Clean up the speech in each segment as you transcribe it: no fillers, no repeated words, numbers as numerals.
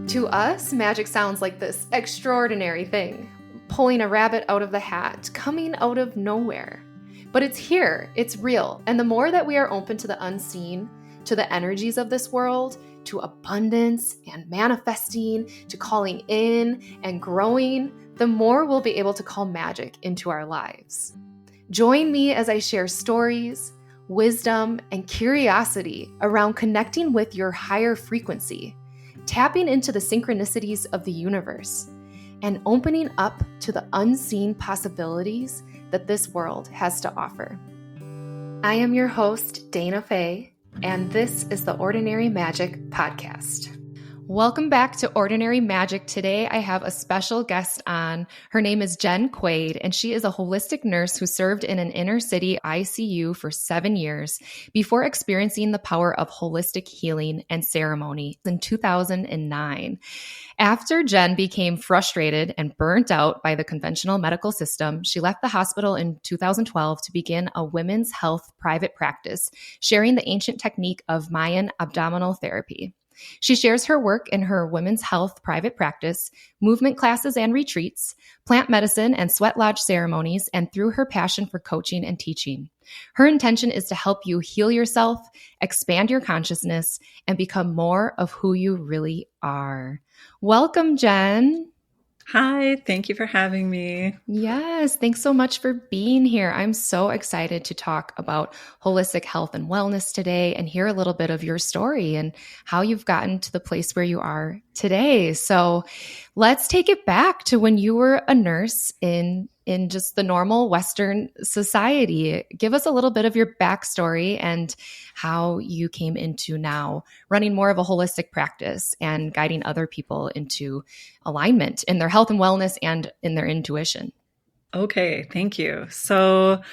To us, magic sounds like this extraordinary thing, pulling a rabbit out of the hat, coming out of nowhere. But it's here, it's real, and the more that we are open to the unseen, to the energies of this world, to abundance and manifesting, to calling in and growing, the more we'll be able to call magic into our lives. Join me as I share stories, wisdom, and curiosity around connecting with your higher frequency, tapping into the synchronicities of the universe, and opening up to the unseen possibilities that this world has to offer. I am your host, Dayna Faye, and this is the Ordinary Magic Podcast. Welcome back to Ordinary Magic. Today I have a special guest on. Her name is Jen Quade, and she is a holistic nurse who served in an inner city ICU for 7 years before experiencing the power of holistic healing and ceremony in 2009. After Jen became frustrated and burnt out by the conventional medical system, she left the hospital in 2012 to begin a women's health private practice, sharing the ancient technique of Mayan abdominal therapy. She shares her work in her women's health private practice, movement classes and retreats, plant medicine and sweat lodge ceremonies, and through her passion for coaching and teaching. Her intention is to help you heal yourself, expand your consciousness, and become more of who you really are. Welcome, Jen. Hi, thank you for having me. Yes, thanks so much for being here. I'm so excited to talk about holistic health and wellness today and hear a little bit of your story and how you've gotten to the place where you are today. So let's take it back to when you were a nurse in just the normal Western society. Give us a little bit of your backstory and how you came into now running more of a holistic practice and guiding other people into alignment in their health and wellness and in their intuition. Okay, thank you. So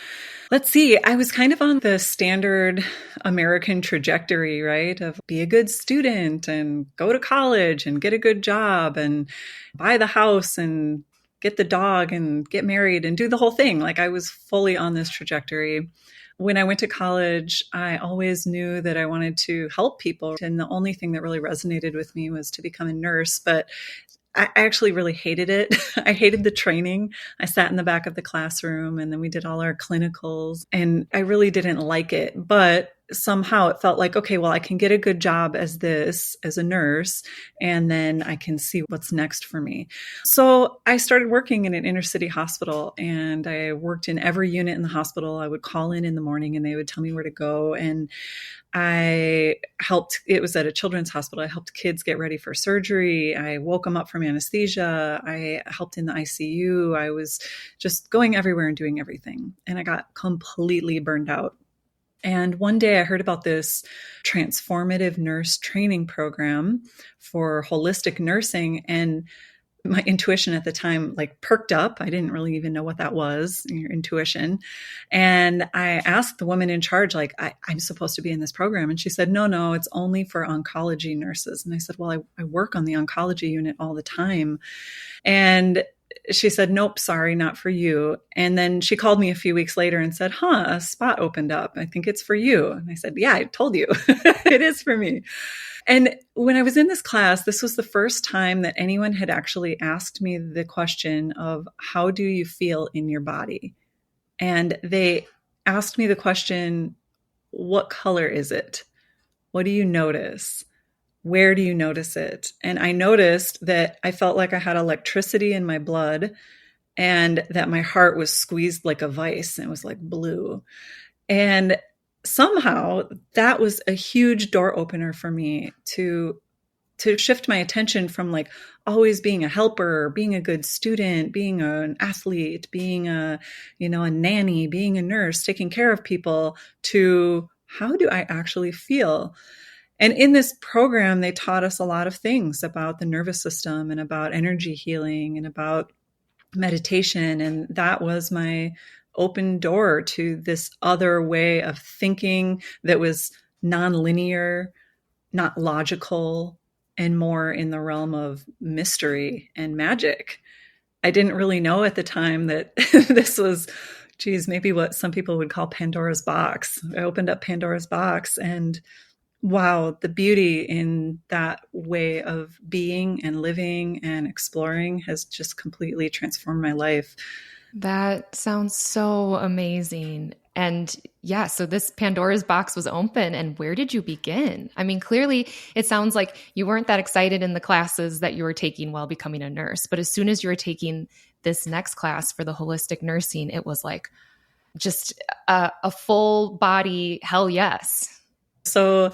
let's see. I was kind of on the standard American trajectory, right? Of be a good student and go to college and get a good job and buy the house and get the dog and get married and do the whole thing. Like I was fully on this trajectory. When I went to college, I always knew that I wanted to help people. And the only thing that really resonated with me was to become a nurse. But I actually really hated it. I hated the training. I sat in the back of the classroom and then we did all our clinicals and I really didn't like it. But somehow it felt like, okay, well, I can get a good job as a nurse, and then I can see what's next for me. So I started working in an inner city hospital and I worked in every unit in the hospital. I would call in the morning and they would tell me where to go. And it was at a children's hospital. I helped kids get ready for surgery. I woke them up from anesthesia. I helped in the ICU. I was just going everywhere and doing everything. And I got completely burned out. And one day I heard about this transformative nurse training program for holistic nursing, and my intuition at the time perked up. I didn't really even know what that was, your intuition. And I asked the woman in charge, I'm supposed to be in this program. And she said, no, it's only for oncology nurses. And I said, well, I work on the oncology unit all the time. And she said, nope, sorry, not for you. And then she called me a few weeks later and said, a spot opened up. I think it's for you. And I said, yeah, I told you it is for me. And when I was in this class, this was the first time that anyone had actually asked me the question of, how do you feel in your body? And they asked me the question, what color is it? What do you notice? Where do you notice it? And I noticed that I felt like I had electricity in my blood and that my heart was squeezed like a vice. And it was like blue. And somehow that was a huge door opener for me to shift my attention from always being a helper, being a good student, being an athlete, being a nanny, being a nurse, taking care of people, to how do I actually feel? And in this program, they taught us a lot of things about the nervous system and about energy healing and about meditation. And that was my open door to this other way of thinking that was nonlinear, not logical, and more in the realm of mystery and magic. I didn't really know at the time that this was, maybe what some people would call Pandora's box. I opened up Pandora's box, and Wow, the beauty in that way of being and living and exploring has just completely transformed my life. That sounds so amazing. And yeah, so this Pandora's box was open. And where did you begin? I mean, clearly, it sounds like you weren't that excited in the classes that you were taking while becoming a nurse. But as soon as you were taking this next class for the holistic nursing, it was like just a full body hell yes. So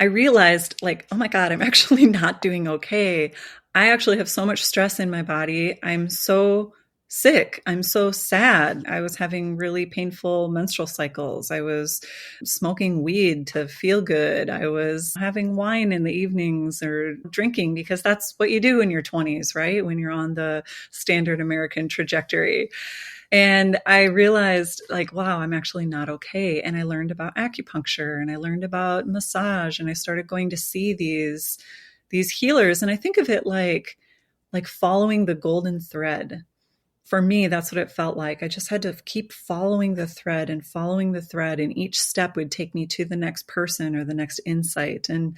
I realized, like, oh my God, I'm actually not doing okay. I actually have so much stress in my body. I'm so sick. I'm so sad. I was having really painful menstrual cycles. I was smoking weed to feel good. I was having wine in the evenings or drinking because that's what you do in your 20s, right? When you're on the standard American trajectory. And I realized, like, wow, I'm actually not okay. And I learned about acupuncture and I learned about massage, and I started going to see these healers. And I think of it like following the golden thread. For me, that's what it felt like. I just had to keep following the thread and following the thread, and each step would take me to the next person or the next insight. And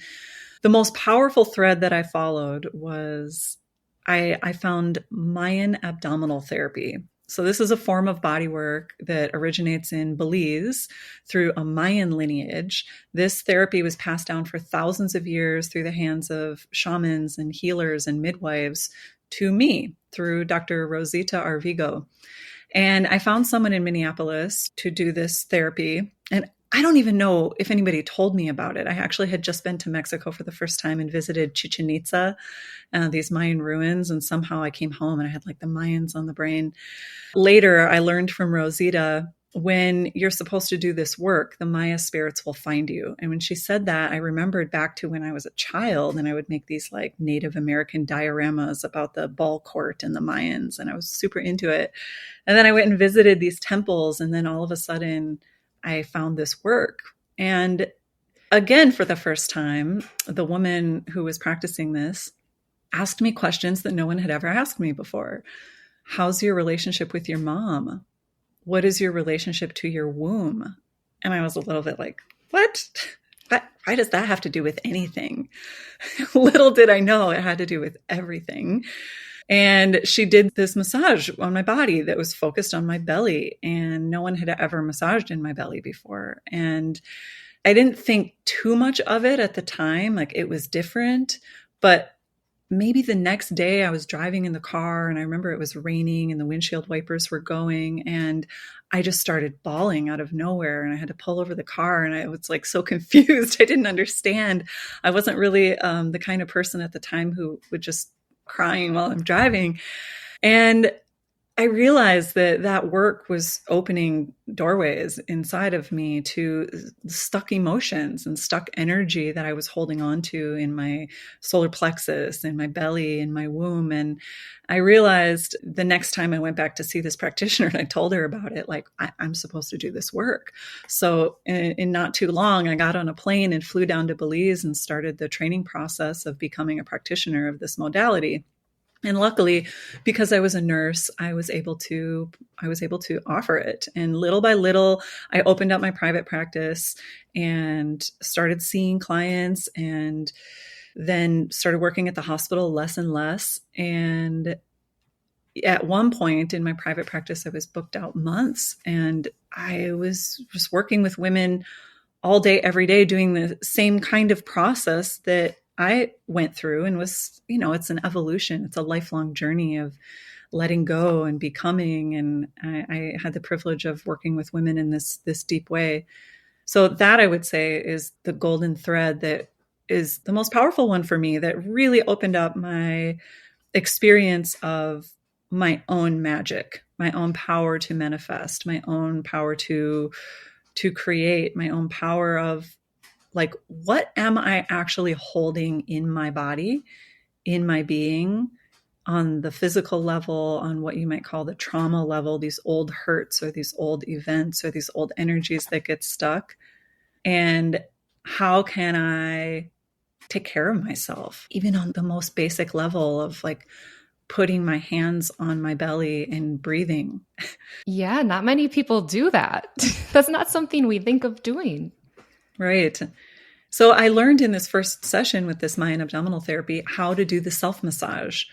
the most powerful thread that I followed was I found Mayan abdominal therapy. So this is a form of body work that originates in Belize through a Mayan lineage. This therapy was passed down for thousands of years through the hands of shamans and healers and midwives to me through Dr. Rosita Arvigo. And I found someone in Minneapolis to do this therapy. And I don't even know if anybody told me about it. I actually had just been to Mexico for the first time and visited Chichen Itza, these Mayan ruins. And somehow I came home and I had like the Mayans on the brain. Later, I learned from Rosita, when you're supposed to do this work, the Maya spirits will find you. And when she said that, I remembered back to when I was a child and I would make these like Native American dioramas about the ball court and the Mayans. And I was super into it. And then I went and visited these temples. And then all of a sudden, I found this work. And again, for the first time, the woman who was practicing this asked me questions that no one had ever asked me before. How's your relationship with your mom? What is your relationship to your womb? And I was a little bit like, what? Why does that have to do with anything? Little did I know it had to do with everything. And she did this massage on my body that was focused on my belly. And no one had ever massaged in my belly before. And I didn't think too much of it at the time. Like, it was different. But maybe the next day I was driving in the car and I remember it was raining and the windshield wipers were going, and I just started bawling out of nowhere, and I had to pull over the car, and I was like so confused. I didn't understand. I wasn't really the kind of person at the time who would just crying while I'm driving. And I realized that that work was opening doorways inside of me to stuck emotions and stuck energy that I was holding on to in my solar plexus, in my belly, in my womb. And I realized the next time I went back to see this practitioner and I told her about it, like, I'm supposed to do this work. So in not too long, I got on a plane and flew down to Belize and started the training process of becoming a practitioner of this modality. And luckily, because I was a nurse, I was able to offer it. And little by little, I opened up my private practice and started seeing clients, and then started working at the hospital less and less. And at one point in my private practice, I was booked out months, and I was just working with women all day, every day, doing the same kind of process that I went through, and was, it's an evolution. It's a lifelong journey of letting go and becoming. And I had the privilege of working with women in this deep way. So that, I would say, is the golden thread that is the most powerful one for me, that really opened up my experience of my own magic, my own power to manifest, my own power to create, my own power of, like, what am I actually holding in my body, in my being, on the physical level, on what you might call the trauma level, these old hurts or these old events or these old energies that get stuck? And how can I take care of myself, even on the most basic level of, like, putting my hands on my belly and breathing? Yeah, not many people do that. That's not something we think of doing. Right. So I learned in this first session with this Mayan abdominal therapy how to do the self massage.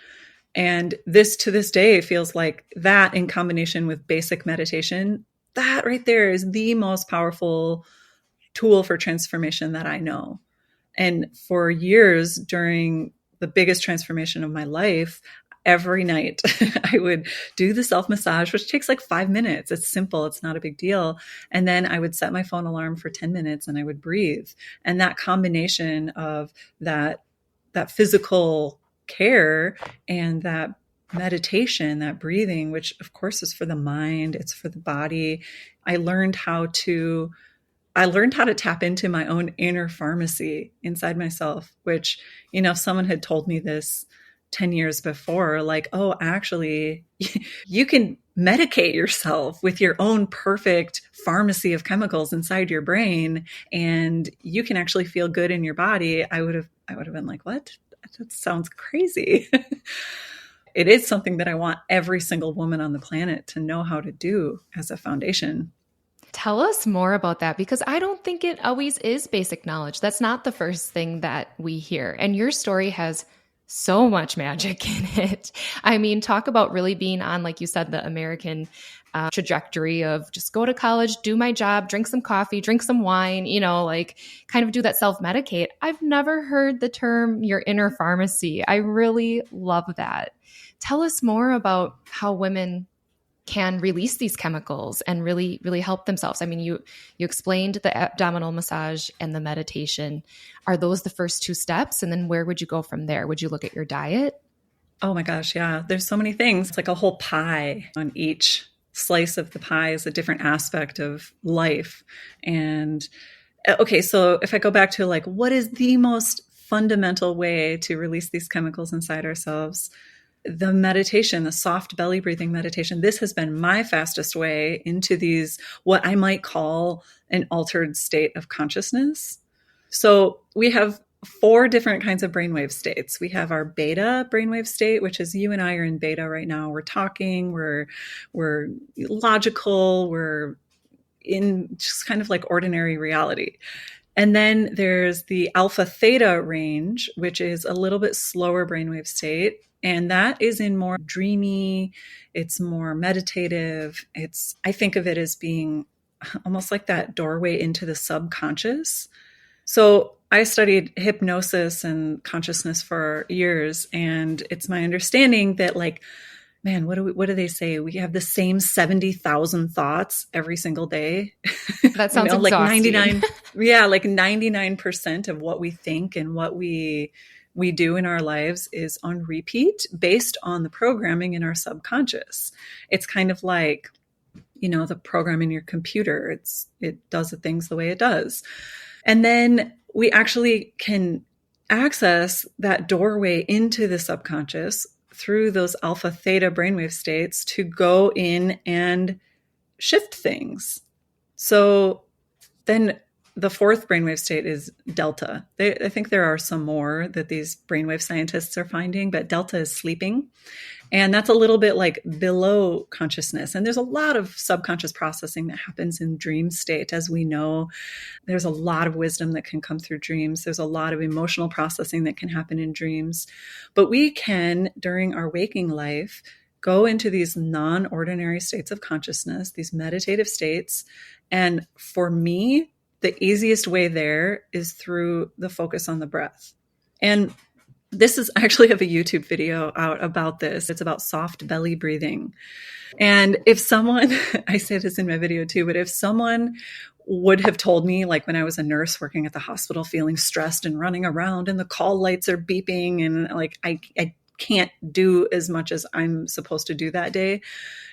And this to this day feels like that in combination with basic meditation, that right there is the most powerful tool for transformation that I know. And for years during the biggest transformation of my life, every night I would do the self massage, which takes like 5 minutes. It's simple. It's not a big deal. And then I would set my phone alarm for 10 minutes and I would breathe. And that combination of that physical care and that meditation, that breathing, which of course is for the mind, it's for the body. I learned how to tap into my own inner pharmacy inside myself, which, if someone had told me this 10 years before, like, oh, actually, you can medicate yourself with your own perfect pharmacy of chemicals inside your brain, and you can actually feel good in your body, I would have been like, what? That sounds crazy. It is something that I want every single woman on the planet to know how to do as a foundation. Tell us more about that, because I don't think it always is basic knowledge. That's not the first thing that we hear. And your story has so much magic in it. I mean, talk about really being on, like you said, the American trajectory of just go to college, do my job, drink some coffee, drink some wine, like kind of do that self-medicate. I've never heard the term your inner pharmacy. I really love that. Tell us more about how women can release these chemicals and really, really help themselves. I mean, you explained the abdominal massage and the meditation. Are those the first two steps? And then where would you go from there? Would you look at your diet? Oh my gosh, yeah. There's so many things. It's like a whole pie. On each slice of the pie is a different aspect of life. And okay, so if I go back to like, what is the most fundamental way to release these chemicals inside ourselves? The meditation, the soft belly breathing meditation, this has been my fastest way into these, what I might call an altered state of consciousness. So we have 4 different kinds of brainwave states. We have our beta brainwave state, which is you and I are in beta right now. We're talking, we're logical, we're in just kind of like ordinary reality. And then there's the alpha theta range, which is a little bit slower brainwave state. And that is in more dreamy, it's more meditative. I think of it as being almost like that doorway into the subconscious. So I studied hypnosis and consciousness for years. And it's my understanding that, like, man, what do they say? We have the same 70,000 thoughts every single day. That sounds exhausting. Like 99% of what we think and what we do in our lives is on repeat based on the programming in our subconscious. It's kind of like, the program in your computer. It does the things the way it does. And then we actually can access that doorway into the subconscious through those alpha theta brainwave states to go in and shift things. So then the 4th brainwave state is delta. I think there are some more that these brainwave scientists are finding, but delta is sleeping. And that's a little bit like below consciousness. And there's a lot of subconscious processing that happens in dream state. As we know, there's a lot of wisdom that can come through dreams. There's a lot of emotional processing that can happen in dreams. But we can, during our waking life, go into these non-ordinary states of consciousness, these meditative states. And for me, the easiest way there is through the focus on the breath. And this is actually have a YouTube video out about this. It's about soft belly breathing. And if someone, I say this in my video too, but if someone would have told me, like when I was a nurse working at the hospital, feeling stressed and running around and the call lights are beeping and like I can't do as much as I'm supposed to do that day.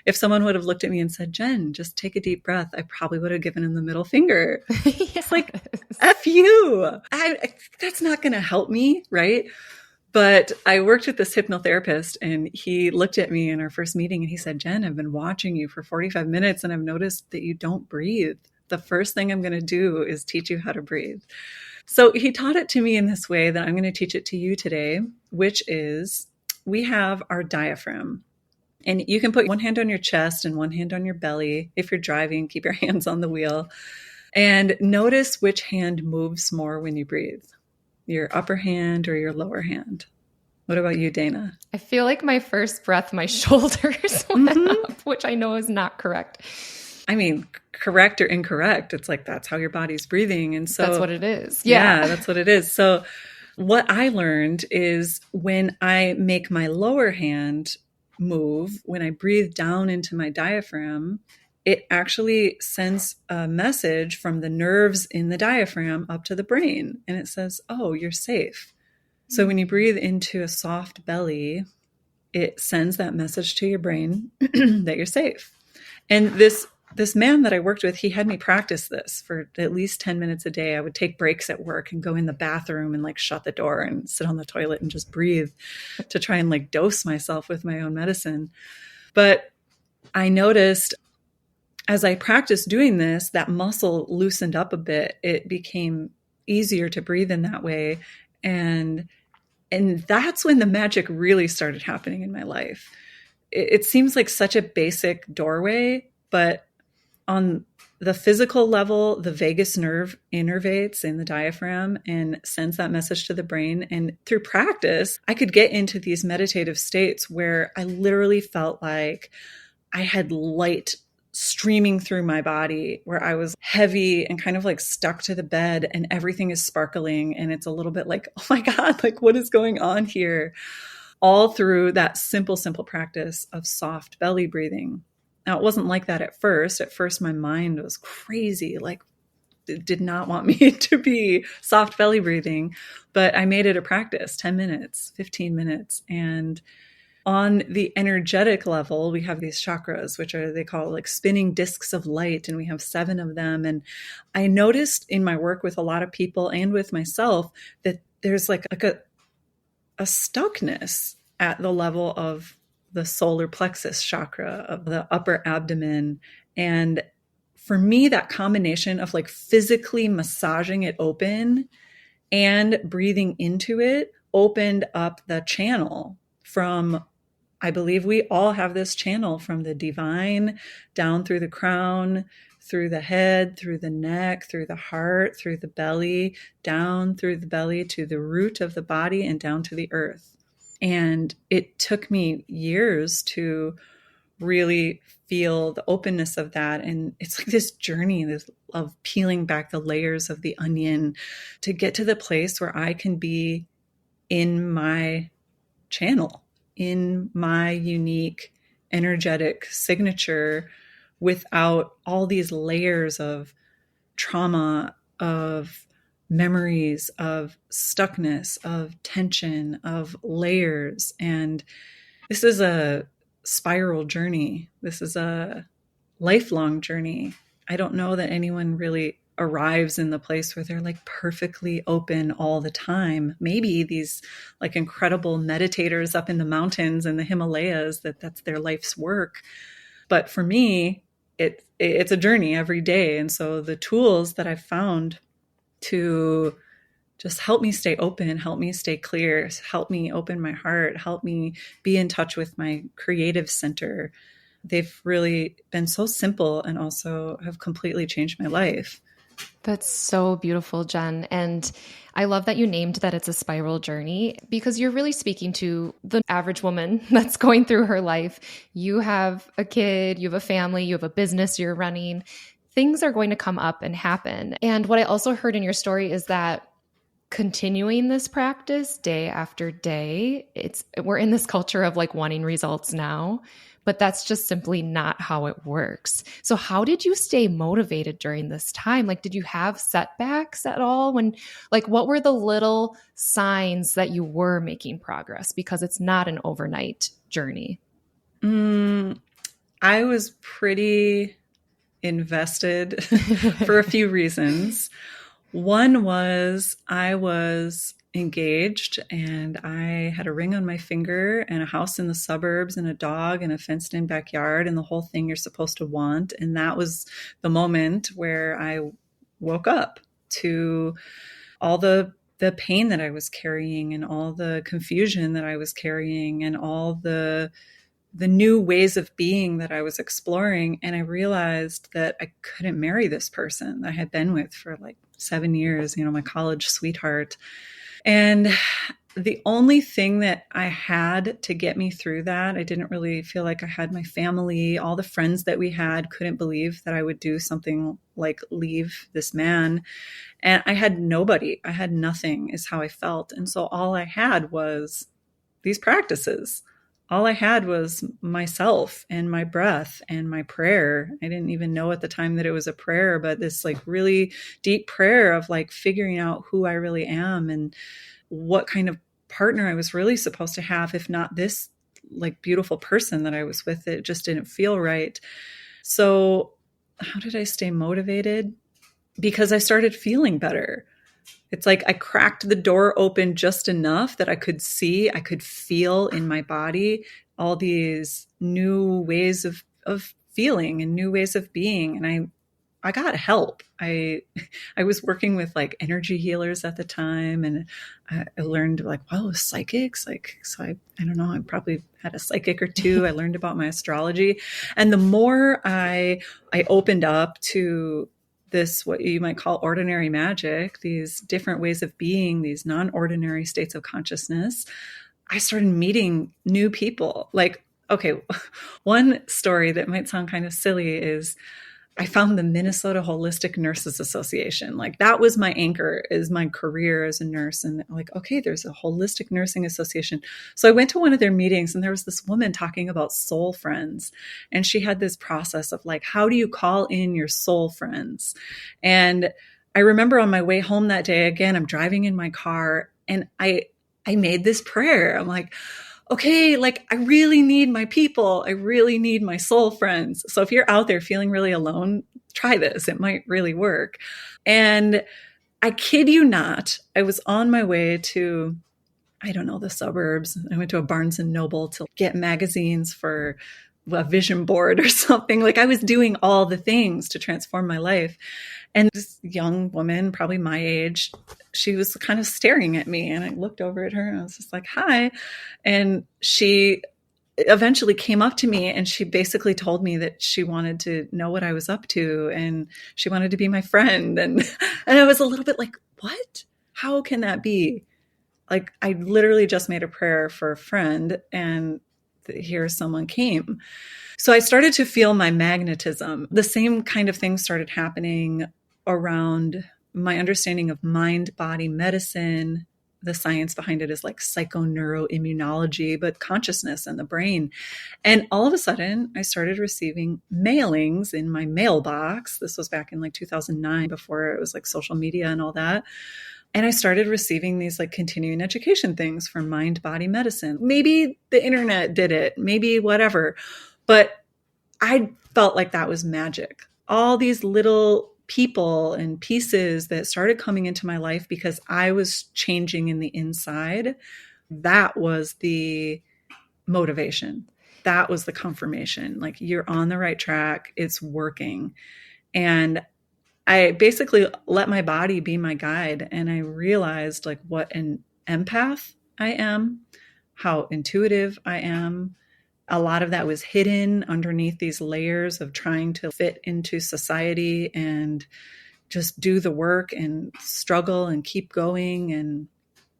If someone would have looked at me and said, Jen, just take a deep breath, I probably would have given him the middle finger. Yes. It's like, F you. That's not going to help me, right? But I worked with this hypnotherapist and he looked at me in our first meeting and he said, Jen, I've been watching you for 45 minutes and I've noticed that you don't breathe. The first thing I'm going to do is teach you how to breathe. So he taught it to me in this way that I'm going to teach it to you today, which is we have our diaphragm. And you can put one hand on your chest and one hand on your belly. If you're driving, keep your hands on the wheel. And notice which hand moves more when you breathe, your upper hand or your lower hand. What about you, Dayna? I feel like my first breath, my shoulders went up, which I know is not correct. I mean, correct or incorrect, it's like that's how your body's breathing. And so that's what it is. Yeah, that's what it is. So what I learned is when I make my lower hand move, when I breathe down into my diaphragm, it actually sends a message from the nerves in the diaphragm up to the brain. And it says, oh, you're safe. So when you breathe into a soft belly, it sends that message to your brain that you're safe. And this man that I worked with, he had me practice this for at least 10 minutes a day. I would take breaks at work and go in the bathroom and like shut the door and sit on the toilet and just breathe to try and like dose myself with my own medicine. But I noticed as I practiced doing this, that muscle loosened up a bit. It became easier to breathe in that way. And that's when the magic really started happening in my life. It seems like such a basic doorway, but on the physical level, the vagus nerve innervates in the diaphragm and sends that message to the brain. And through practice, I could get into these meditative states where I literally felt like I had light streaming through my body, where I was heavy and kind of like stuck to the bed and everything is sparkling. And it's a little bit like, oh my God, like what is going on here? All through that simple practice of soft belly breathing. Now, it wasn't like that at first. At first, my mind was crazy, like it did not want me to be soft belly breathing, but I made it a practice, 10 minutes, 15 minutes. And on the energetic level, we have these chakras, which they call like spinning discs of light, and we have 7 of them. And I noticed in my work with a lot of people and with myself that there's like a stuckness at the level of the solar plexus chakra of the upper abdomen. And for me, that combination of like physically massaging it open and breathing into it opened up the channel from, I believe we all have this channel from the divine down through the crown, through the head, through the neck, through the heart, through the belly, down through the belly to the root of the body and down to the earth. And it took me years to really feel the openness of that. And it's like this journey of peeling back the layers of the onion to get to the place where I can be in my channel, in my unique energetic signature without all these layers of trauma, of memories, of stuckness, of tension, of layers. And this is a spiral journey. This is a lifelong journey. I don't know that anyone really arrives in the place where they're like perfectly open all the time. Maybe these like incredible meditators up in the mountains and the Himalayas, that's their life's work. But for me, it's a journey every day. And so the tools that I've found to just help me stay open, help me stay clear, help me open my heart, help me be in touch with my creative center. They've really been so simple and also have completely changed my life. That's so beautiful, Jen. And I love that you named that it's a spiral journey, because you're really speaking to the average woman that's going through her life. You have a kid, you have a family, you have a business you're running. Things are going to come up and happen. And what I also heard in your story is that continuing this practice day after day, we're in this culture of like wanting results now, but that's just simply not how it works. So how did you stay motivated during this time? Like, did you have setbacks at all? What were the little signs that you were making progress? Because it's not an overnight journey. I was pretty invested for a few reasons. One was I was engaged and I had a ring on my finger and a house in the suburbs and a dog and a fenced in backyard and the whole thing you're supposed to want. And that was the moment where I woke up to all the pain that I was carrying and all the confusion that I was carrying and all the the new ways of being that I was exploring. And I realized that I couldn't marry this person that I had been with for like 7 years, my college sweetheart. And the only thing that I had to get me through that, I didn't really feel like I had my family. All the friends that we had couldn't believe that I would do something like leave this man. And I had nobody. I had nothing is how I felt. And so all I had was these practices. All I had was myself and my breath and my prayer. I didn't even know at the time that it was a prayer, but this like really deep prayer of like figuring out who I really am and what kind of partner I was really supposed to have, if not this like beautiful person that I was with. It just didn't feel right. So how did I stay motivated? Because I started feeling better. It's like I cracked the door open just enough that I could feel in my body all these new ways of feeling and new ways of being. And I got help. I was working with like energy healers at the time, and I learned like, wow, psychics. Like, so I don't know, I probably had a psychic or two. I learned about my astrology. And the more I opened up to this, what you might call ordinary magic, these different ways of being, these non-ordinary states of consciousness, I started meeting new people. Like, okay, one story that might sound kind of silly is I found the Minnesota Holistic Nurses Association. Like that was my anchor, is my career as a nurse. And like, okay, there's a Holistic Nursing Association. So I went to one of their meetings and there was this woman talking about soul friends. And she had this process of like, how do you call in your soul friends? And I remember on my way home that day, again, I'm driving in my car and I made this prayer. I'm like, okay, like I really need my people. I really need my soul friends. So if you're out there feeling really alone, try this. It might really work. And I kid you not, I was on my way to, I don't know, the suburbs. I went to a Barnes and Noble to get magazines for a vision board or something. Like I was doing all the things to transform my life. And this young woman, probably my age, she was kind of staring at me. And I looked over at her and I was just like, hi. And she eventually came up to me and she basically told me that she wanted to know what I was up to and she wanted to be my friend. And I was a little bit like, what? How can that be? Like, I literally just made a prayer for a friend and here someone came. So I started to feel my magnetism. The same kind of things started happening around my understanding of mind-body medicine. The science behind it is like psychoneuroimmunology, but consciousness and the brain. And all of a sudden, I started receiving mailings in my mailbox. This was back in like 2009, before it was like social media and all that. And I started receiving these like continuing education things for mind-body medicine. Maybe the internet did it, maybe whatever. But I felt like that was magic. All these little people and pieces that started coming into my life because I was changing in the inside. That was the motivation. That was the confirmation. Like, you're on the right track. It's working. And I basically let my body be my guide. And I realized like what an empath I am, how intuitive I am. A lot of that was hidden underneath these layers of trying to fit into society and just do the work and struggle and keep going. And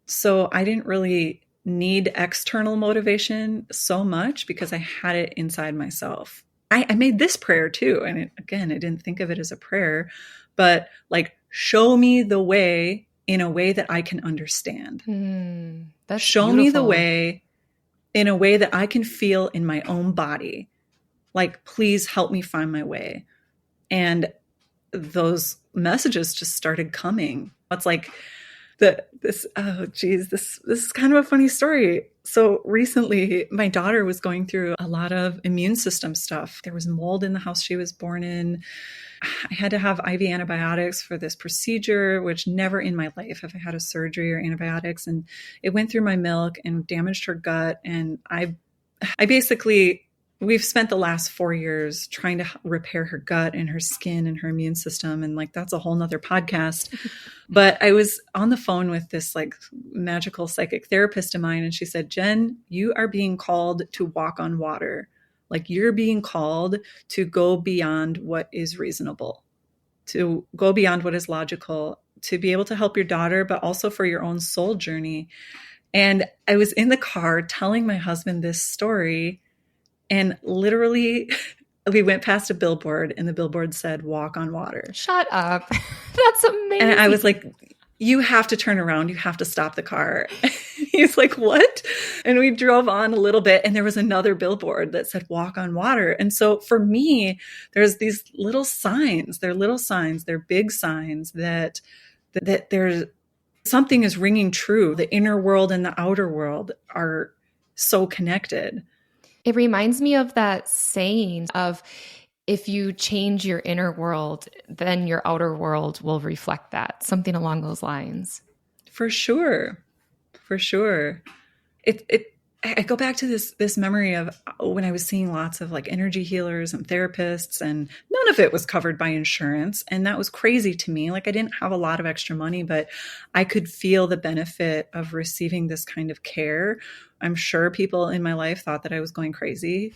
so I didn't really need external motivation so much because I had it inside myself. I made this prayer too. And again, I didn't think of it as a prayer, but like, show me the way in a way that I can understand. That's show beautiful. me the way in a way that I can feel in my own body. Like, please help me find my way. And those messages just started coming. It's like this is kind of a funny story. So recently, my daughter was going through a lot of immune system stuff. There was mold in the house she was born in. I had to have IV antibiotics for this procedure, which never in my life have I had a surgery or antibiotics. And it went through my milk and damaged her gut. And I basically we've spent the last 4 years trying to repair her gut and her skin and her immune system. And like, that's a whole nother podcast. But I was on the phone with this like magical psychic therapist of mine. And she said, Jen, you are being called to walk on water. Like, you're being called to go beyond what is reasonable, to go beyond what is logical, to be able to help your daughter, but also for your own soul journey. And I was in the car telling my husband this story, and literally we went past a billboard and the billboard said, walk on water. Shut up. That's amazing. And I was like, you have to turn around. You have to stop the car. He's like, what? And we drove on a little bit and there was another billboard that said, walk on water. And so for me, there's these little signs. They're little signs. They're big signs that there's something is ringing true. The inner world and the outer world are so connected. It reminds me of that saying of, if you change your inner world, then your outer world will reflect that. Something along those lines. For sure. For sure. I go back to this memory of when I was seeing lots of like energy healers and therapists, and none of it was covered by insurance. And that was crazy to me. Like, I didn't have a lot of extra money, but I could feel the benefit of receiving this kind of care. I'm sure people in my life thought that I was going crazy.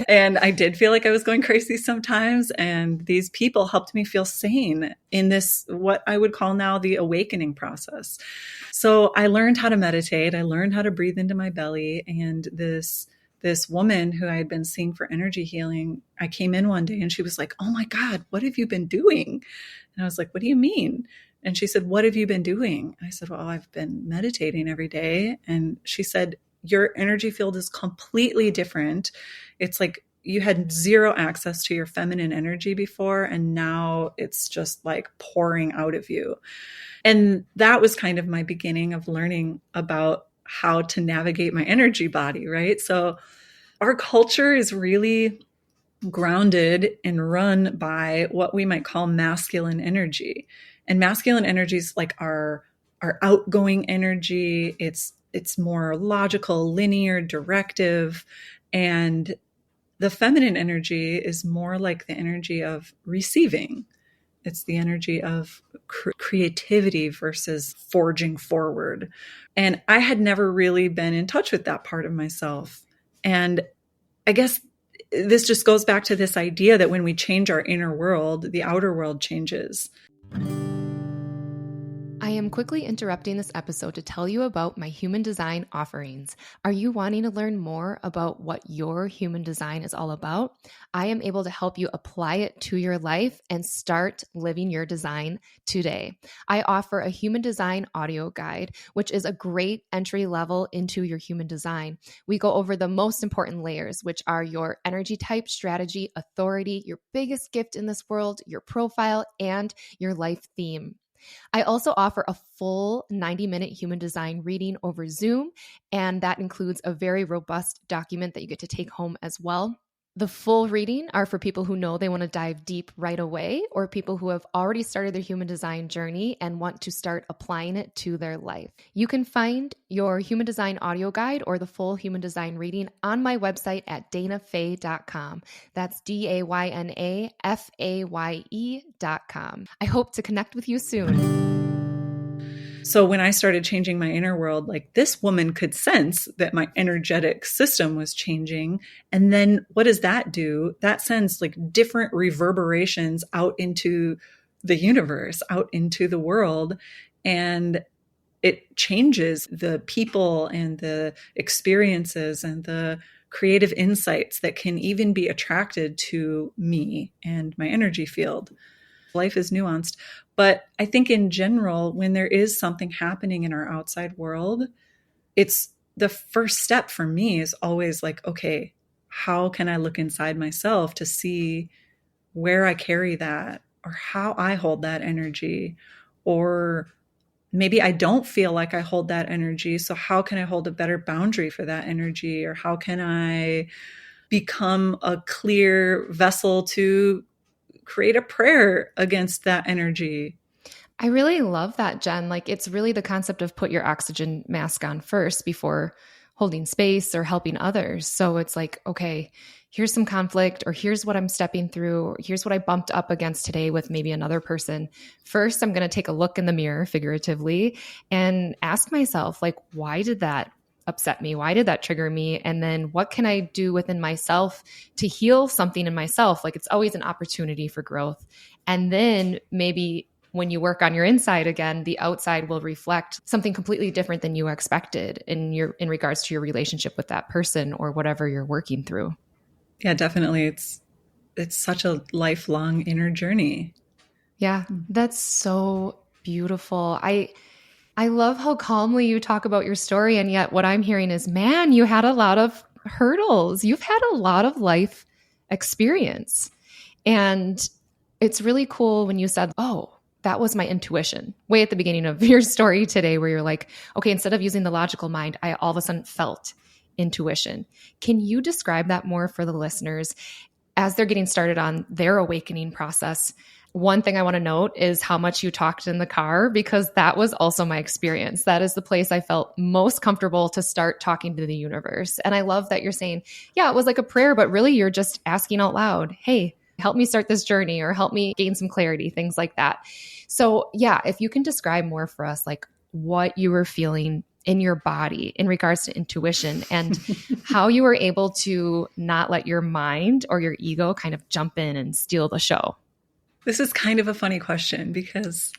And I did feel like I was going crazy sometimes. And these people helped me feel sane in this, what I would call now the awakening process. So I learned how to meditate. I learned how to breathe into my belly. And this woman who I had been seeing for energy healing, I came in one day and she was like, oh my God, what have you been doing? And I was like, what do you mean? And she said, what have you been doing? And I said, well, I've been meditating every day. And she said, your energy field is completely different. It's like you had zero access to your feminine energy before, and now it's just like pouring out of you. And that was kind of my beginning of learning about how to navigate my energy body, right? So our culture is really grounded and run by what we might call masculine energy. And masculine energy is like our outgoing energy. It's more logical, linear, directive. And the feminine energy is more like the energy of receiving. It's the energy of creativity versus forging forward. And I had never really been in touch with that part of myself. And I guess this just goes back to this idea that when we change our inner world, the outer world changes. I am quickly interrupting this episode to tell you about my human design offerings. Are you wanting to learn more about what your human design is all about? I am able to help you apply it to your life and start living your design today. I offer a human design audio guide, which is a great entry level into your human design. We go over the most important layers, which are your energy type, strategy, authority, your biggest gift in this world, your profile, and your life theme. I also offer a full 90-minute human design reading over Zoom, and that includes a very robust document that you get to take home as well. The full reading are for people who know they want to dive deep right away, or people who have already started their human design journey and want to start applying it to their life. You can find your human design audio guide or the full human design reading on my website at daynafaye.com. That's DAYNAFAYE.com. I hope to connect with you soon. So when I started changing my inner world, like, this woman could sense that my energetic system was changing. And then what does that do? That sends like different reverberations out into the universe, out into the world. And it changes the people and the experiences and the creative insights that can even be attracted to me and my energy field. Life is nuanced. But I think in general, when there is something happening in our outside world, it's the first step for me is always like, okay, how can I look inside myself to see where I carry that, or how I hold that energy, or maybe I don't feel like I hold that energy. So how can I hold a better boundary for that energy? Or how can I become a clear vessel to create a prayer against that energy? I really love that, Jen. Like, it's really the concept of put your oxygen mask on first before holding space or helping others. So it's like, okay, here's some conflict, or here's what I'm stepping through, or here's what I bumped up against today with maybe another person. First, I'm going to take a look in the mirror, figuratively, and ask myself, like, why did that upset me? Why did that trigger me? And then what can I do within myself to heal something in myself? Like, it's always an opportunity for growth. And then maybe when you work on your inside again, the outside will reflect something completely different than you expected in regards to your relationship with that person or whatever you're working through. Yeah, definitely. It's such a lifelong inner journey. Yeah, that's so beautiful. I love how calmly you talk about your story. And yet what I'm hearing is, man, you had a lot of hurdles. You've had a lot of life experience. And it's really cool when you said, oh, that was my intuition, way at the beginning of your story today, where you're like, okay, instead of using the logical mind, I all of a sudden felt intuition. Can you describe that more for the listeners as they're getting started on their awakening process? One thing I want to note is how much you talked in the car, because that was also my experience. That is the place I felt most comfortable to start talking to the universe. And I love that you're saying, yeah, it was like a prayer, but really you're just asking out loud, hey, help me start this journey, or help me gain some clarity, things like that. So yeah, if you can describe more for us, like what you were feeling in your body in regards to intuition, and how you were able to not let your mind or your ego kind of jump in and steal the show. This is kind of a funny question, because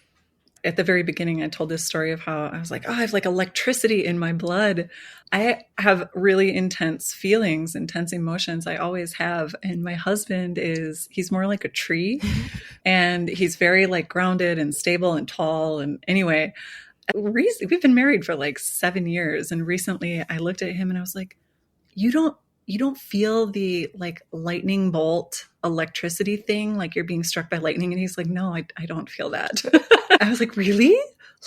at the very beginning, I told this story of how I was like, oh, I have like electricity in my blood. I have really intense feelings, intense emotions. I always have. And my husband he's more like a tree, and he's very like grounded and stable and tall. And anyway, we've been married for like 7 years. And recently I looked at him and I was like, you don't feel the like lightning bolt electricity thing, like you're being struck by lightning? And he's like, no, I don't feel that. I was like, really?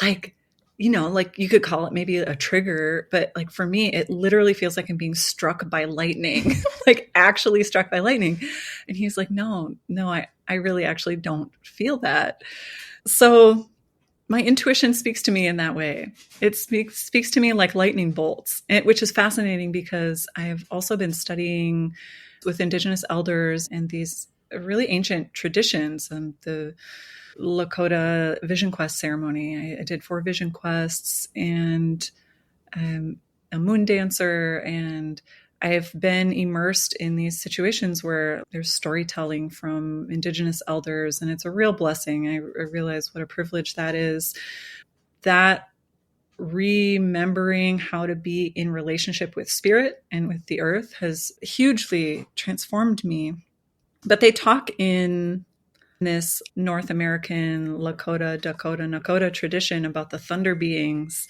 Like, like you could call it maybe a trigger, but like for me, it literally feels like I'm being struck by lightning, like actually struck by lightning. And he's like, no, I really actually don't feel that. So my intuition speaks to me in that way. It speaks to me like lightning bolts, which is fascinating because I've also been studying with Indigenous elders and these really ancient traditions, the Lakota Vision Quest ceremony. I did 4 Vision Quests, and I'm a moon dancer, and I've been immersed in these situations where there's storytelling from Indigenous elders, and it's a real blessing. I realize what a privilege that is. That remembering how to be in relationship with spirit and with the earth has hugely transformed me. But they talk in this North American Lakota, Dakota, Nakota tradition about the thunder beings,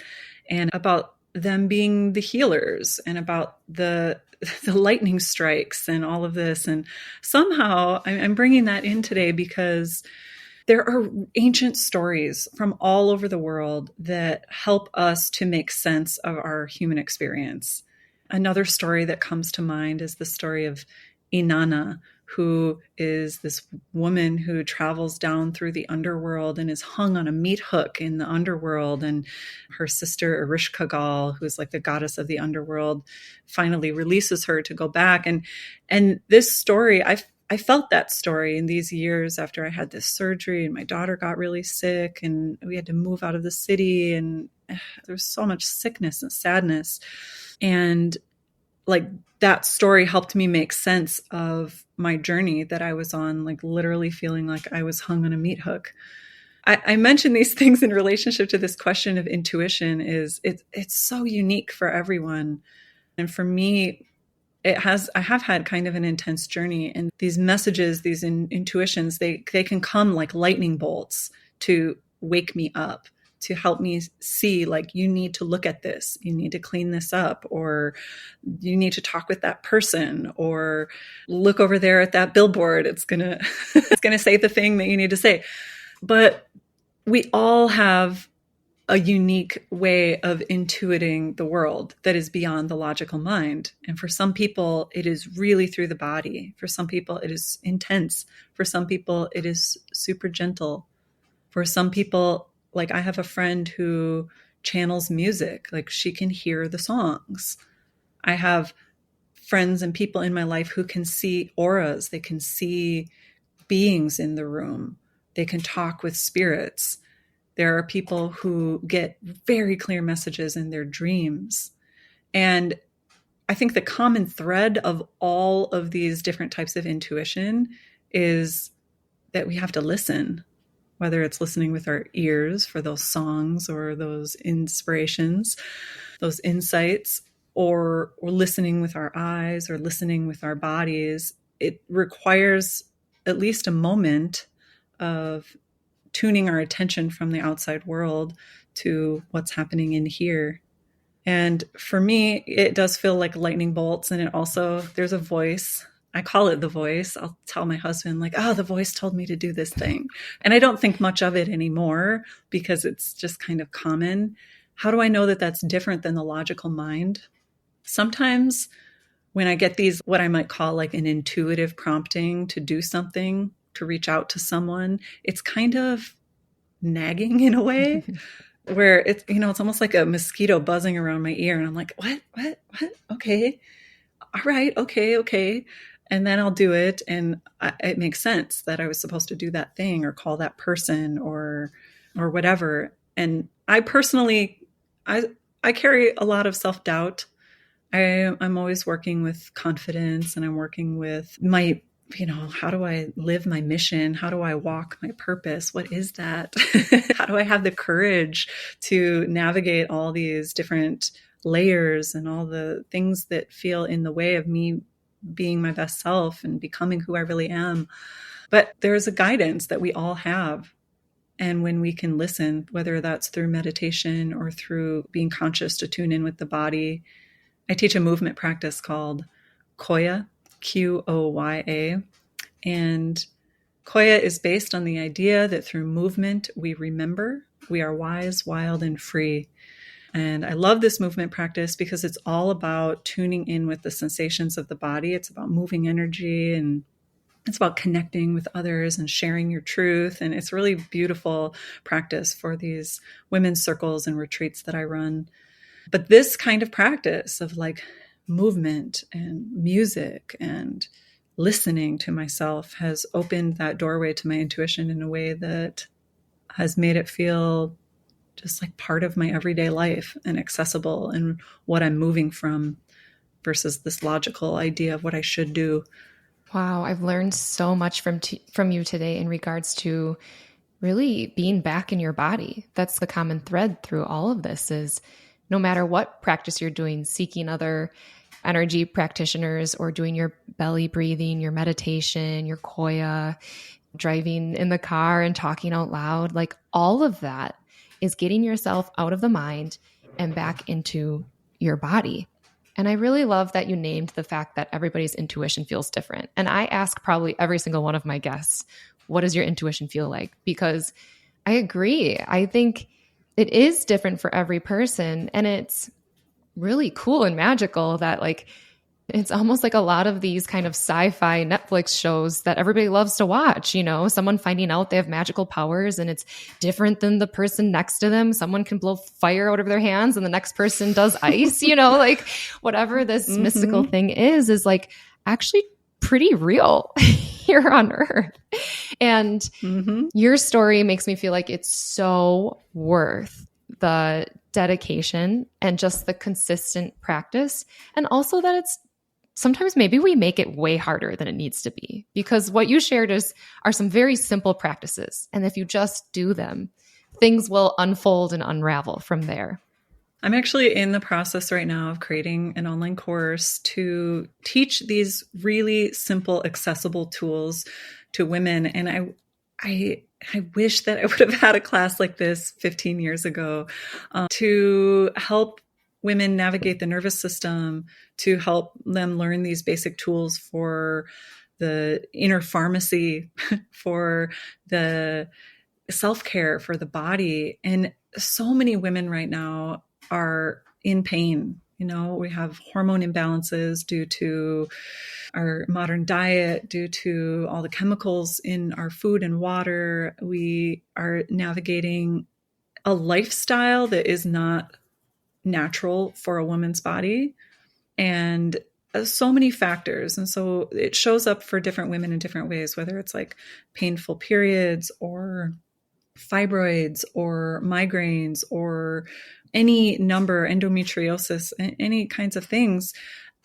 and about them being the healers, and about the lightning strikes and all of this. And somehow I'm bringing that in today because there are ancient stories from all over the world that help us to make sense of our human experience. Another story that comes to mind is the story of Inanna, who is this woman who travels down through the underworld and is hung on a meat hook in the underworld. And her sister Erishkigal, who's like the goddess of the underworld, finally releases her to go back. And this story, I felt that story in these years after I had this surgery and my daughter got really sick and we had to move out of the city, and there was so much sickness and sadness. And like that story helped me make sense of my journey that I was on, like literally feeling like I was hung on a meat hook. I mention these things in relationship to this question of intuition. It's so unique for everyone. And for me, I have had kind of an intense journey, and these messages, these intuitions, they can come like lightning bolts to wake me up, to help me see, like, you need to look at this, you need to clean this up, or you need to talk with that person, or look over there at that billboard. It's going to say the thing that you need to say. But we all have a unique way of intuiting the world that is beyond the logical mind. And for some people, it is really through the body. For some people, it is intense. For some people, it is super gentle. For some people, like I have a friend who channels music, like she can hear the songs. I have friends and people in my life who can see auras. They can see beings in the room. They can talk with spirits. There are people who get very clear messages in their dreams. And I think the common thread of all of these different types of intuition is that we have to listen, whether it's listening with our ears for those songs or those inspirations, those insights, or listening with our eyes or listening with our bodies. It requires at least a moment of tuning our attention from the outside world to what's happening in here. And for me, it does feel like lightning bolts. And it also, there's a voice. I call it the voice. I'll tell my husband, like, oh, the voice told me to do this thing. And I don't think much of it anymore because it's just kind of common. How do I know that that's different than the logical mind? Sometimes when I get these, what I might call like an intuitive prompting to do something, to reach out to someone, it's kind of nagging in a way. Where it's, it's almost like a mosquito buzzing around my ear. And I'm like, what? Okay. All right. Okay. And then I'll do it. And it makes sense that I was supposed to do that thing or call that person or whatever. And I personally, I carry a lot of self-doubt. I'm always working with confidence, and I'm working with my, how do I live my mission? How do I walk my purpose? What is that? How do I have the courage to navigate all these different layers and all the things that feel in the way of me being my best self and becoming who I really am? But there's a guidance that we all have. And when we can listen, whether that's through meditation or through being conscious to tune in with the body, I teach a movement practice called Koya, Qoya. And Koya is based on the idea that through movement, we remember we are wise, wild, and free. And I love this movement practice because it's all about tuning in with the sensations of the body. It's about moving energy, and it's about connecting with others and sharing your truth. And it's really beautiful practice for these women's circles and retreats that I run. But this kind of practice of like movement and music and listening to myself has opened that doorway to my intuition in a way that has made it feel just like part of my everyday life and accessible and what I'm moving from versus this logical idea of what I should do. Wow, I've learned so much from you today in regards to really being back in your body. That's the common thread through all of this is no matter what practice you're doing, seeking other energy practitioners or doing your belly breathing, your meditation, your Koya, driving in the car and talking out loud, like all of that is getting yourself out of the mind and back into your body. And I really love that you named the fact that everybody's intuition feels different. And I ask probably every single one of my guests, what does your intuition feel like? Because I agree. I think it is different for every person. And it's really cool and magical that like, it's almost like a lot of these kind of sci-fi Netflix shows that everybody loves to watch, someone finding out they have magical powers and it's different than the person next to them. Someone can blow fire out of their hands and the next person does ice, like whatever this mystical thing is like actually pretty real here on Earth. And your story makes me feel like it's so worth the dedication and just the consistent practice. And also that it's sometimes maybe we make it way harder than it needs to be, because what you shared are some very simple practices. And if you just do them, things will unfold and unravel from there. I'm actually in the process right now of creating an online course to teach these really simple, accessible tools to women. And I wish that I would have had a class like this 15 years ago to help women navigate the nervous system, to help them learn these basic tools for the inner pharmacy, for the self-care, for the body. And so many women right now are in pain. We have hormone imbalances due to our modern diet, due to all the chemicals in our food and water. We are navigating a lifestyle that is not natural for a woman's body. And so many factors. And so it shows up for different women in different ways, whether it's like painful periods or fibroids or migraines or any number, endometriosis, any kinds of things.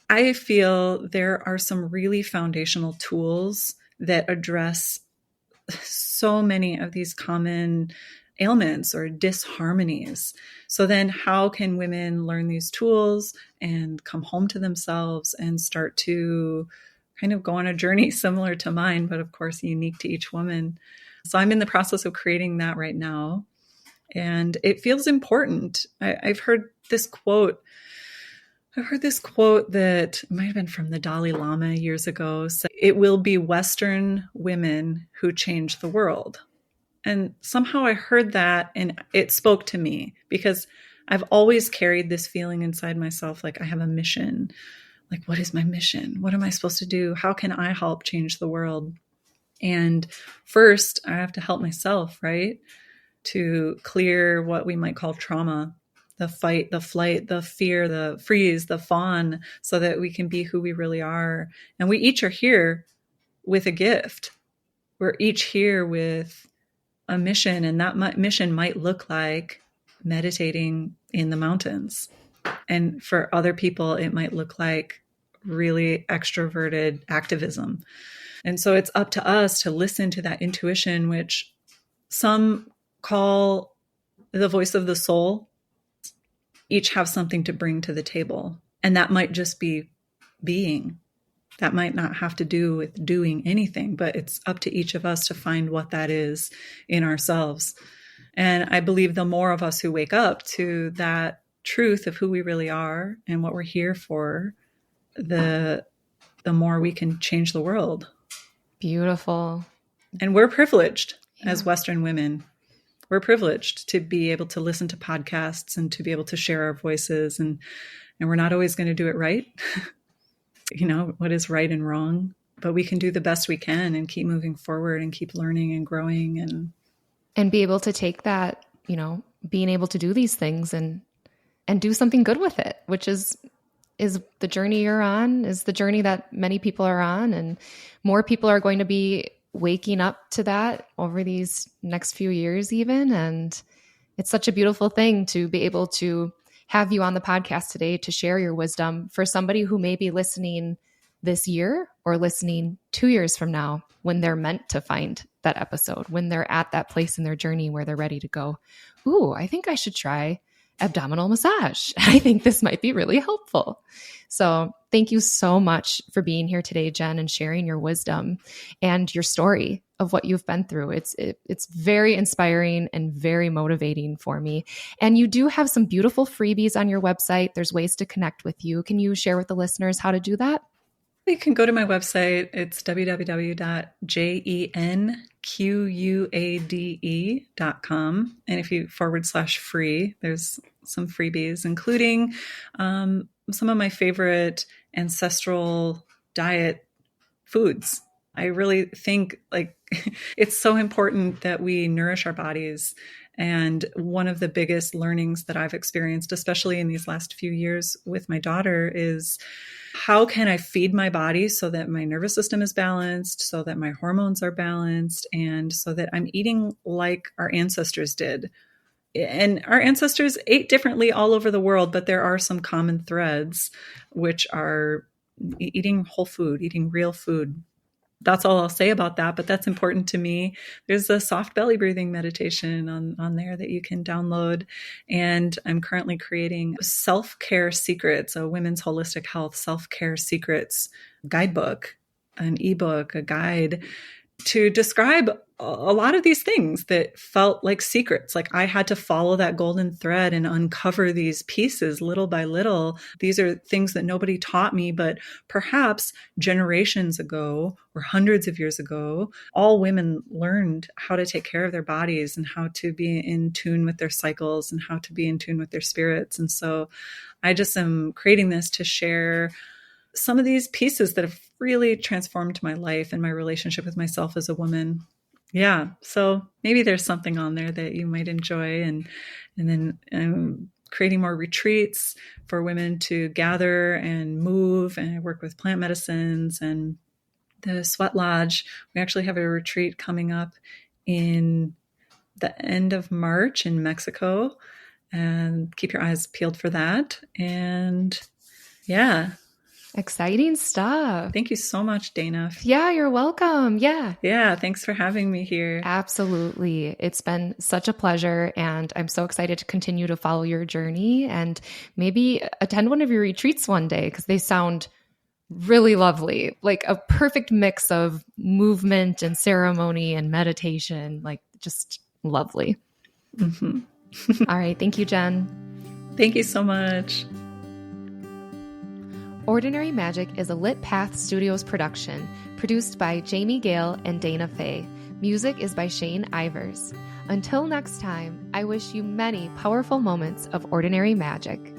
I feel there are some really foundational tools that address so many of these common ailments or disharmonies. So then how can women learn these tools and come home to themselves and start to kind of go on a journey similar to mine, but of course unique to each woman? So I'm in the process of creating that right now. And it feels important. I've heard this quote that might have been from the Dalai Lama years ago. So it will be Western women who change the world. And somehow I heard that and it spoke to me because I've always carried this feeling inside myself, like I have a mission. Like, what is my mission? What am I supposed to do? How can I help change the world? And first, I have to help myself, right? To clear what we might call trauma, the fight, the flight, the fear, the freeze, the fawn, so that we can be who we really are. And we each are here with a gift. We're each here with a mission, and that mission might look like meditating in the mountains. And for other people, it might look like really extroverted activism. And so it's up to us to listen to that intuition, which some call the voice of the soul. Each have something to bring to the table. And that might just be being. That might not have to do with doing anything, but it's up to each of us to find what that is in ourselves. And I believe the more of us who wake up to that truth of who we really are and what we're here for, the more we can change the world. Beautiful. And we're privileged as Western women. We're privileged to be able to listen to podcasts and to be able to share our voices. And we're not always going to do it right. You know, what is right and wrong, but we can do the best we can and keep moving forward and keep learning and growing and be able to take that, you know, being able to do these things and do something good with it, which is the journey you're on, is the journey that many people are on. And more people are going to be waking up to that over these next few years even. And it's such a beautiful thing to be able to have you on the podcast today to share your wisdom for somebody who may be listening this year or listening 2 years from now when they're meant to find that episode, when they're at that place in their journey where they're ready to go, ooh, I think I should try abdominal massage. I think this might be really helpful. So thank you so much for being here today, Jen, and sharing your wisdom and your story of what you've been through. It's very inspiring and very motivating for me. And you do have some beautiful freebies on your website. There's ways to connect with you. Can you share with the listeners how to do that? You can go to my website. It's www.jenquade.com. And if you /free, there's some freebies, including some of my favorite ancestral diet foods. I really think like it's so important that we nourish our bodies. And one of the biggest learnings that I've experienced, especially in these last few years with my daughter, is how can I feed my body so that my nervous system is balanced, so that my hormones are balanced, and so that I'm eating like our ancestors did. And our ancestors ate differently all over the world, but there are some common threads, which are eating whole food, eating real food. That's all I'll say about that, but that's important to me. There's a soft belly breathing meditation on there that you can download. And I'm currently creating Self-Care Secrets, a women's holistic health self-care secrets guidebook, an ebook, a guide to describe a lot of these things that felt like secrets. Like I had to follow that golden thread and uncover these pieces little by little. These are things that nobody taught me, but perhaps generations ago or hundreds of years ago, all women learned how to take care of their bodies and how to be in tune with their cycles and how to be in tune with their spirits. And so I just am creating this to share some of these pieces that have really transformed my life and my relationship with myself as a woman. Yeah. So maybe there's something on there that you might enjoy. And then creating more retreats for women to gather and move. And I work with plant medicines and the Sweat Lodge. We actually have a retreat coming up in the end of March in Mexico, and keep your eyes peeled for that. And yeah. Exciting stuff. Thank you so much, Dayna. Yeah, you're welcome. Yeah. Yeah, thanks for having me here. Absolutely. It's been such a pleasure, and I'm so excited to continue to follow your journey and maybe attend one of your retreats one day, because they sound really lovely, like a perfect mix of movement and ceremony and meditation, like just lovely. Mm-hmm. All right. Thank you, Jen. Thank you so much. Ordinary Magic is a Lit Path Studios production, produced by Jamie Gale and Dayna Faye. Music is by Shane Ivers. Until next time, I wish you many powerful moments of ordinary magic.